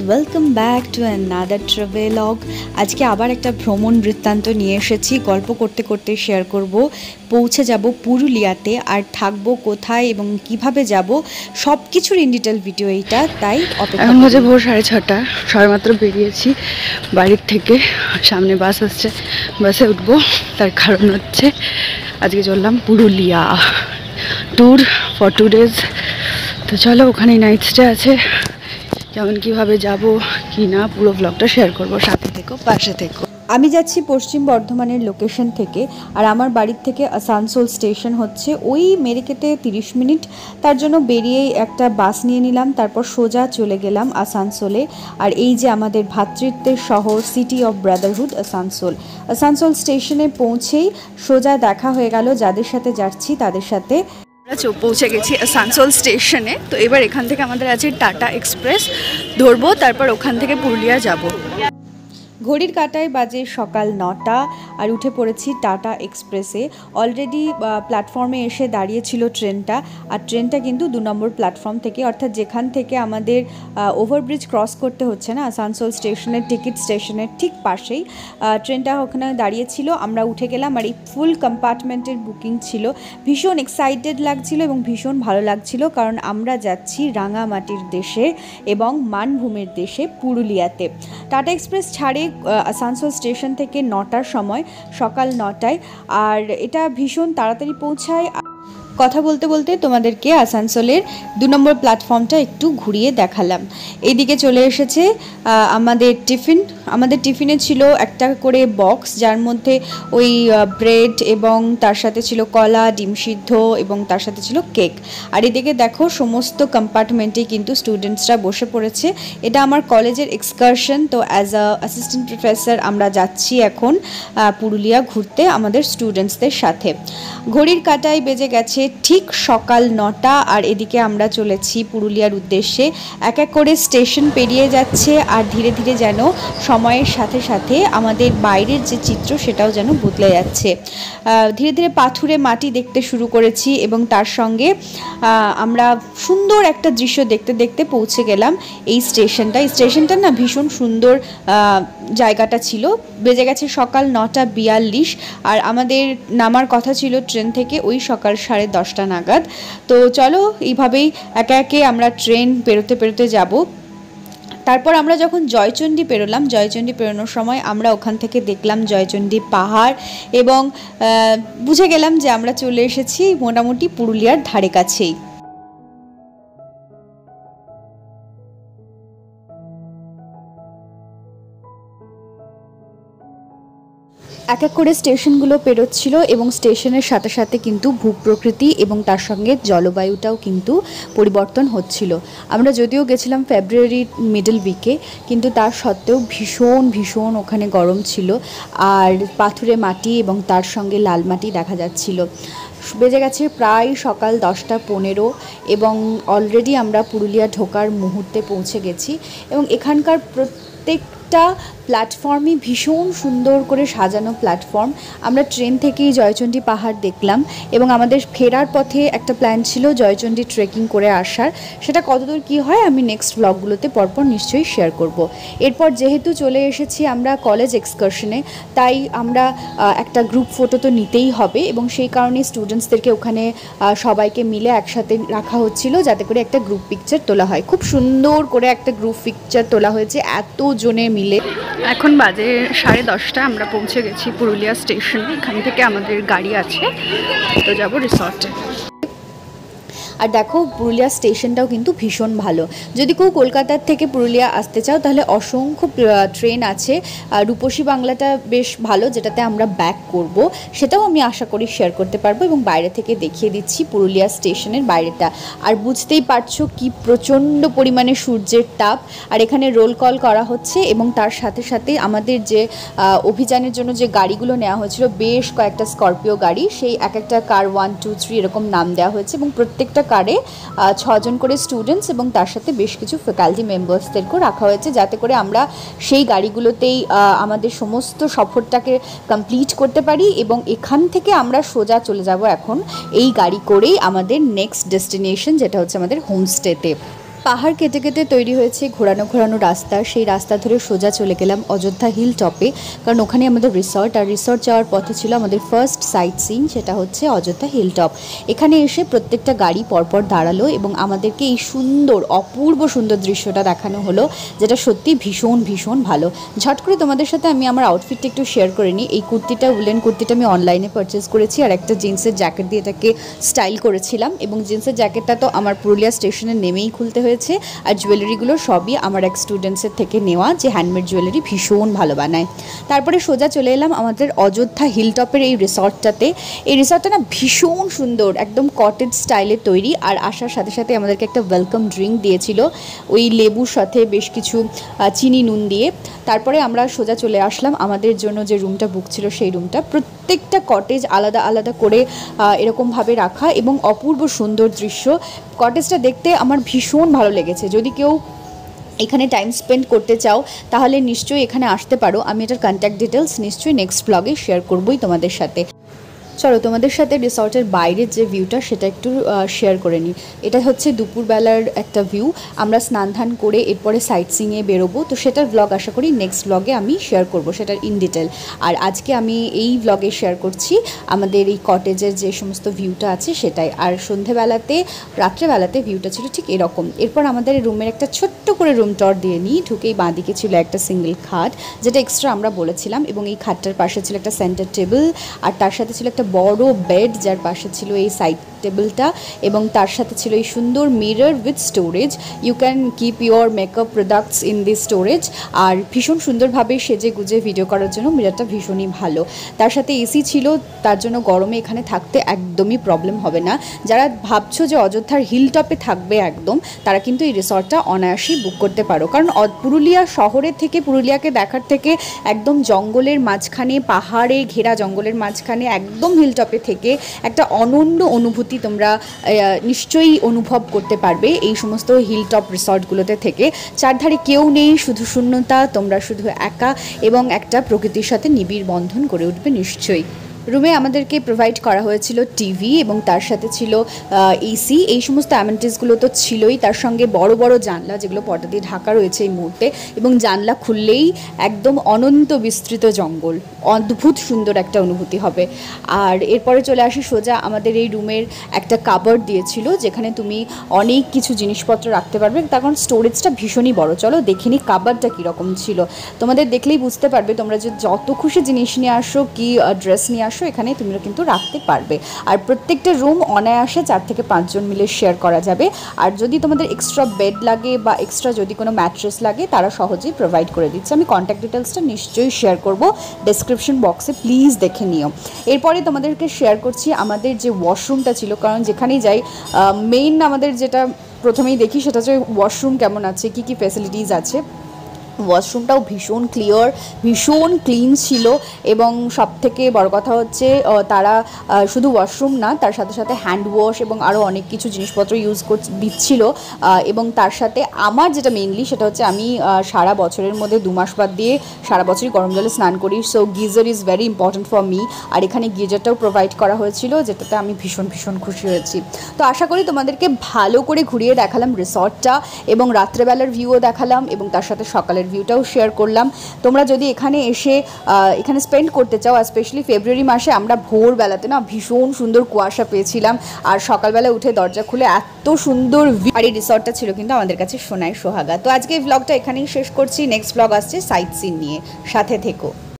Welcome back to another travelogue. আজকে আবার একটা ভ্রমণ বৃত্তান্ত নিয়ে এসেছি। গল্প করতে করতে শেয়ার করব। পৌঁছে যাব পুরুলিয়াতে, আর থাকবো কোথায় এবং কিভাবে যাব সব কিছুর ইন ডিটেল ভিডিও এইটা। তাই এখন বাজে ভোর 6:30, সবেমাত্র বেরিয়েছি বাড়ির থেকে। সামনে বাস আসছে, বাসে উঠবো। তার কারণ হচ্ছে আজকে চললাম পুরুলিয়া ট্যুর ফর 2 days। তো চলো, ওখানে নাইট স্টে আছে। কেমন কিভাবে যাব কি না পুরো ব্লগটা শেয়ার করব, সাথে থেকো, পাশে থেকো। আমি যাচ্ছি পশ্চিম বর্ধমানের লোকেশন থেকে, আর আমার বাড়ির থেকে আসানসোল স্টেশন হচ্ছে ওই মেরিকেটে 30 মিনিট। তার জন্য বেরিয়েই একটা বাস নিয়ে নিলাম, তারপর সোজা চলে গেলাম আসানসোলে। আর এই যে আমাদের ভ্রাতৃত্বের শহর, city of Brotherhood Asansol. Asansol স্টেশনে পৌঁছেই সোজা দেখা হয়ে গেল যাদের সাথে যাচ্ছি তাদের সাথে। পৌঁছে গেছি আসানসোল স্টেশনে। তো এবার এখান থেকে আমাদের আছে টাটা এক্সপ্রেস ধরবো, তারপর ওখান থেকে পুরুলিয়া যাব। ঘড়ির কাঁটায় বাজে সকাল 9টা, আর উঠে পড়েছি টাটা এক্সপ্রেসে। অলরেডি প্ল্যাটফর্মে এসে দাঁড়িয়েছিল ট্রেনটা, আর ট্রেনটা কিন্তু 2 নম্বর প্ল্যাটফর্ম থেকে, অর্থাৎ যেখান থেকে আমাদের ওভারব্রিজ ক্রস করতে হচ্ছে না, আসানসোল স্টেশনের টিকিট স্টেশনের ঠিক পাশেই ট্রেনটা ওখানে দাঁড়িয়েছিল। আমরা উঠে গেলাম, আর এই ফুল কম্পার্টমেন্টের বুকিং ছিল। ভীষণ এক্সাইটেড লাগছিল এবং ভীষণ ভালো লাগছিল, কারণ আমরা যাচ্ছি রাঙামাটির দেশে এবং মানভূমির দেশে পুরুলিয়াতে। টাটা এক্সপ্রেস ছাড়ে আসানসোল স্টেশন থেকে 9টার সময়, সকাল 9টায়। আর এটা ভীষণ তাড়াতাড়ি পৌঁছায়। কথা বলতে বলতে তোমাদেরকে আসানসোলের 2 নম্বর প্ল্যাটফর্মটা একটু ঘুরিয়ে দেখালাম। এইদিকে চলে এসেছে আমাদের টিফিন। আমাদের টিফিনে ছিল একটা করে বক্স, যার মধ্যে ওই ব্রেড এবং তার সাথে ছিল কলা, ডিম সিদ্ধ এবং তার সাথে ছিল কেক। আর এদিকে দেখো সমস্ত কম্পার্টমেন্টে কিন্তু স্টুডেন্টসরা বসে পড়েছে। এটা আমার কলেজের এক্সকারশন। তো অ্যাজ আ অ্যাসিস্ট্যান্ট প্রফেসর আমরা যাচ্ছি এখন পুরুলিয়া ঘুরতে আমাদের স্টুডেন্টসদের সাথে। ঘড়ির কাঁটায় বেজে গেছে ঠিক সকাল 9টা, আর এদিকে আমরা চলেছি পুরুলিয়ার উদ্দেশ্যে। এক এক করে স্টেশন পেরিয়ে যাচ্ছে, আর ধীরে ধীরে যেন সময়ের সাথে সাথে আমাদের বাইরের যে চিত্র সেটাও যেন বদলে যাচ্ছে। ধীরে ধীরে পাথুরে মাটি দেখতে শুরু করেছি, এবং তার সঙ্গে আমরা সুন্দর একটা দৃশ্য দেখতে দেখতে পৌঁছে গেলাম এই স্টেশনটা। এই স্টেশনটা না ভীষণ সুন্দর জায়গাটা ছিল। বেজে গেছে সকাল 9:42, আর আমাদের নামার কথা ছিল ট্রেন থেকে ওই সকাল 10:30 নাগাদ। তো চলো, এইভাবেই একে একে আমরা ট্রেন পেরোতে পেরোতে যাব। তারপর আমরা যখন জয়চণ্ডী পেরোলাম, জয়চণ্ডী পেরোনোর সময় আমরা ওখান থেকে দেখলাম জয়চণ্ডী পাহাড়, এবং বুঝে গেলাম যে আমরা চলে এসেছি মোটামুটি পুরুলিয়ার ধারে কাছেই। এক এক করে স্টেশনগুলো পেরোচ্ছিল, এবং স্টেশনের সাথে সাথে কিন্তু ভূপ্রকৃতি এবং তার সঙ্গে জলবায়ুটাও কিন্তু পরিবর্তন হচ্ছিল। আমরা যদিও গেছিলাম ফেব্রুয়ারির মিডল উইকে, কিন্তু তার সত্ত্বেও ভীষণ ভীষণ ওখানে গরম ছিল, আর পাথুরে মাটি এবং তার সঙ্গে লাল মাটি দেখা যাচ্ছিল। বেজে গেছে প্রায় সকাল 10:15, এবং অলরেডি আমরা পুরুলিয়া ঢোকার মুহূর্তে পৌঁছে গেছি। এবং এখানকার প্রত্যেকটা প্ল্যাটফর্মই ভীষণ সুন্দর করে সাজানো প্ল্যাটফর্ম। আমরা ট্রেন থেকেই জয়চণ্ডী পাহাড় দেখলাম, এবং আমাদের ফেরার পথে একটা প্ল্যান ছিল জয়চণ্ডী ট্রেকিং করে আসার। সেটা কতদূর কী হয় আমি নেক্সট ব্লগগুলোতে পরপর নিশ্চয়ই শেয়ার করব। এরপর যেহেতু চলে এসেছি আমরা কলেজ এক্সকারশনে, তাই আমরা একটা গ্রুপ ফটো তো নিতেই হবে, এবং সেই কারণে স্টুডেন্টসদেরকে ওখানে সবাইকে মিলে একসাথে রাখা হচ্ছিল, যাতে করে একটা গ্রুপ পিকচার তোলা হয়। খুব সুন্দর করে একটা গ্রুপ পিকচার তোলা হয়েছে এত জনে মিলে। এখন বাজে 10:30, আমরা পৌঁছে গেছি পুরুলিয়া স্টেশনে। এখান থেকে আমাদের গাড়ি আছে, তো যাবো রিসর্টে। আর দেখো পুরুলিয়া স্টেশনটাও কিন্তু ভীষণ ভালো। যদি কেউ কলকাতার থেকে পুরুলিয়া আসতে চাও তাহলে অসংখ্য ট্রেন আছে। রূপসী বাংলাটা বেশ ভালো, যেটাতে আমরা ব্যাক করব, সেটাও আমি আশা করি শেয়ার করতে পারবো, এবং বাইরে থেকে দেখিয়ে দিচ্ছি পুরুলিয়া স্টেশনের বাইরেটা। আর বুঝতেই পারছো কি প্রচণ্ড পরিমাণে সূর্যের তাপ, আর এখানে রোল কল করা হচ্ছে, এবং তার সাথে সাথে আমাদের যে অভিযানের জন্য যে গাড়িগুলো নেওয়া হয়েছিল, বেশ কয়েকটা স্করপিও গাড়ি, সেই এক একটা কার 1, 2, 3 এরকম নাম দেওয়া হয়েছে, এবং প্রত্যেকটা কারে 6 জন করে স্টুডেন্টস এবং তার সাথে বেশ কিছু ফ্যাকাল্টি মেম্বার্সদেরকেও রাখা হয়েছে, যাতে করে আমরা সেই গাড়িগুলোতেই আমাদের সমস্ত সফরটাকে কমপ্লিট করতে পারি। এবং এখান থেকে আমরা সোজা চলে যাব এখন এই গাড়ি করেই আমাদের নেক্সট ডেস্টিনেশন, যেটা হচ্ছে আমাদের হোমস্টেতে। পাহাড় কেটে কেটে তৈরি হয়েছে ঘোরানো ঘোরানো রাস্তা, সেই রাস্তা ধরে সোজা চলে গেলাম অযোধ্যা হিল টপে, কারণ ওখানে আমাদের রিসর্ট, আর রিসর্ট যাওয়ার পথে ছিল আমাদের ফার্স্ট সাইট সিন, সেটা হচ্ছে অযোধ্যা হিল টপ। এখানে এসে প্রত্যেকটা গাড়ি পরপর দাঁড়ালো এবং আমাদেরকে এই সুন্দর অপূর্ব সুন্দর দৃশ্যটা দেখানো হলো, যেটা সত্যি ভীষণ ভীষণ ভালো। ঝট করে তোমাদের সাথে আমি আমার আউটফিটটা একটু শেয়ার করে নিই। এই কুর্তিটা, উলেন কুর্তিটা আমি অনলাইনে পারচেস করেছি, আর একটা জিন্সের জ্যাকেট দিয়ে এটাকে স্টাইল করেছিলাম, এবং জিন্সের জ্যাকেটটা তো আমার পুরুলিয়া স্টেশনে নেমেই খুলতে হয়েছে। আর জুয়েলারিগুলো সবই আমার এক স্টুডেন্টসের থেকে নেওয়া, যে হ্যান্ডমেড জুয়েলারি ভীষণ ভালো বানায়। তারপরে সোজা চলে এলাম আমাদের অযোধ্যা হিল টপের এই রিসর্টটাতে। এই রিসর্টটা না ভীষণ সুন্দর, একদম কটেজ স্টাইলে তৈরি, আর আসার সাথে সাথে আমাদেরকে একটা ওয়েলকাম ড্রিঙ্ক দিয়েছিল ওই লেবুর সাথে বেশ কিছু চিনি নুন দিয়ে। তারপরে আমরা সোজা চলে আসলাম আমাদের জন্য যে রুমটা বুক ছিল সেই রুমটা। প্রত্যেকটা কটেজ আলাদা আলাদা করে এরকমভাবে রাখা এবং অপূর্ব সুন্দর দৃশ্য। কটেজটা দেখতে আমার ভীষণ ভালো লেগেছে। যদি কেউ এখানে টাইম স্পেন্ড করতে চাও তাহলে নিশ্চয়ই এখানে আসতে পারো। আমি এটার কন্ট্যাক্ট ডিটেলস নিশ্চয়ই নেক্সট ব্লগে শেয়ার করবই তোমাদের সাথে। চলো তোমাদের সাথে রিসর্টের বাইরের যে ভিউটা সেটা একটু শেয়ার করে নিই। এটা হচ্ছে দুপুরবেলার একটা ভিউ। আমরা স্নান ধান করে এরপরে সাইট সিংয়ে বেরোবো, তো সেটার ব্লগ আশা করি নেক্সট ব্লগে আমি শেয়ার করব, সেটার ইন ডিটেল। আর আজকে আমি এই ব্লগে শেয়ার করছি আমাদের এই কটেজের যে সমস্ত ভিউটা আছে সেটাই। আর সন্ধেবেলাতে, রাত্রেবেলাতে ভিউটা ছিল ঠিক এরকম। এরপর আমাদের রুমের একটা ছোট্ট করে রুম টর দিয়ে নিই। ঢুকেই বাঁদিকে ছিল একটা সিঙ্গেল খাট, যেটা এক্সট্রা আমরা বলেছিলাম, এবং এই খাটটার পাশে ছিল একটা সেন্টার টেবিল, আর তার সাথে ছিল একটা বড় বেড, যার পাশে ছিল এই সাইড টেবিলটা, এবং তার সাথে ছিল এই সুন্দর mirror with storage. You can keep your makeup products in this storage. আর ভীষণ সুন্দরভাবে সেজে গুজে ভিডিও করার জন্য মিররটা ভীষণই ভালো। তার সাথে এসি ছিল, তার জন্য গরমে এখানে থাকতে একদমই প্রবলেম হবে না। যারা ভাবছো যে অযোধ্যার হিল টপে থাকবে একদম, তারা কিন্তু এই রিসর্টটা অনায়াসেই বুক করতে পারো, কারণ পুরুলিয়া শহরের থেকে, পুরুলিয়াকে দেখার থেকে একদম জঙ্গলের মাঝখানে, পাহাড়ে ঘেরা জঙ্গলের মাঝখানে একদম হিল টপে থেকে একটা অনন্য অনুভূতি তোমরা নিশ্চয়ই অনুভব করতে পারবে এই সমস্ত হিল টপ রিসর্টগুলোতে থেকে। চারধারে কেউ নেই, শুধু শূন্যতা, তোমরা শুধু একা, এবং একটা প্রকৃতির সাথে নিবিড় বন্ধন গড়ে উঠবে নিশ্চয়ই। রুমে আমাদেরকে প্রোভাইড করা হয়েছিল টিভি, এবং তার সাথে ছিল এসি। এই সমস্ত অ্যামেনিটিসগুলো তো ছিলই, তার সঙ্গে বড় বড় জানলা, যেগুলো পর্দা দিয়ে ঢাকা রয়েছে এই মুহূর্তে, এবং জানলা খুললেই একদম অনন্ত বিস্তৃত জঙ্গল, অদ্ভুত সুন্দর একটা অনুভূতি হবে। আর এরপরে চলে আসি সোজা আমাদের এই রুমের একটা কাবার্ড দিয়েছিল, যেখানে তুমি অনেক কিছু জিনিসপত্র রাখতে পারবে, তার কারণ স্টোরেজটা ভীষণই বড়। চলো দেখে নিই কাবার্ডটা কীরকম ছিল। তোমাদের দেখলেই বুঝতে পারবে, তোমরা যে যত খুশি জিনিস নিয়ে আসো, কি ড্রেস নিয়ে আসো, এখানে তোমরা কিন্তু রাখতে পারবে। আর প্রত্যেকটা রুম অনায়াসে 4 থেকে 5 জন মিলে শেয়ার করা যাবে। আর যদি তোমাদের এক্সট্রা বেড লাগে বা এক্সট্রা যদি কোনো ম্যাট্রেস লাগে, তারা সহজেই প্রোভাইড করে দিচ্ছে। আমি কন্ট্যাক্ট ডিটেলসটা নিশ্চয়ই শেয়ার করব ডেসক্রিপশন বক্সে, প্লিজ দেখে নিও। এরপরে তোমাদেরকে শেয়ার করছি আমাদের যে ওয়াশরুমটা ছিল, কারণ যেখানেই যাই মেইন আমাদের যেটা প্রথমেই দেখি সেটা হচ্ছে ওয়াশরুম কেমন আছে, কি কি ফ্যাসিলিটিস আছে। ওয়াশরুমটাও ভীষণ ক্লিয়ার, ভীষণ ক্লিন ছিল, এবং সবথেকে বড় কথা হচ্ছে তারা শুধু ওয়াশরুম না, তার সাথে সাথে হ্যান্ড ওয়াশ এবং আরও অনেক কিছু জিনিসপত্র ইউজ দিচ্ছিল। এবং তার সাথে আমার যেটা মেইনলি সেটা হচ্ছে, আমি সারা বছরের মধ্যে 2 মাস বাদ দিয়ে সারা বছরই গরম জলে স্নান করি, so geyser is very important for me. আর এখানে গিজারটাও প্রোভাইড করা হয়েছিল, যেটাতে আমি ভীষণ ভীষণ খুশি হয়েছি। তো আশা করি তোমাদেরকে ভালো করে ঘুরিয়ে দেখালাম রিসর্টটা, এবং রাত্রেবেলার ভিউও দেখালাম, এবং তার সাথে সকালের ভিউটাও শেয়ার করলাম। তোমরা যদি এখানে এসে এখানে স্পেন্ড করতে চাও, স্পেশালি ফেব্রুয়ারি মাসে আমরা ভোরবেলাতে না ভীষণ সুন্দর কুয়াশা পেয়েছিলাম, আর সকালবেলা উঠে দরজা খুলে এত সুন্দর ভিউ। আর এই রিসর্টটা ছিল কিন্তু আমাদের কাছে সোনায় সোহাগা। তো আজকে এই ব্লগটা এখানেই শেষ করছি। নেক্সট ব্লগ আসছে সাইট সিন নিয়ে, সাথে থেকো।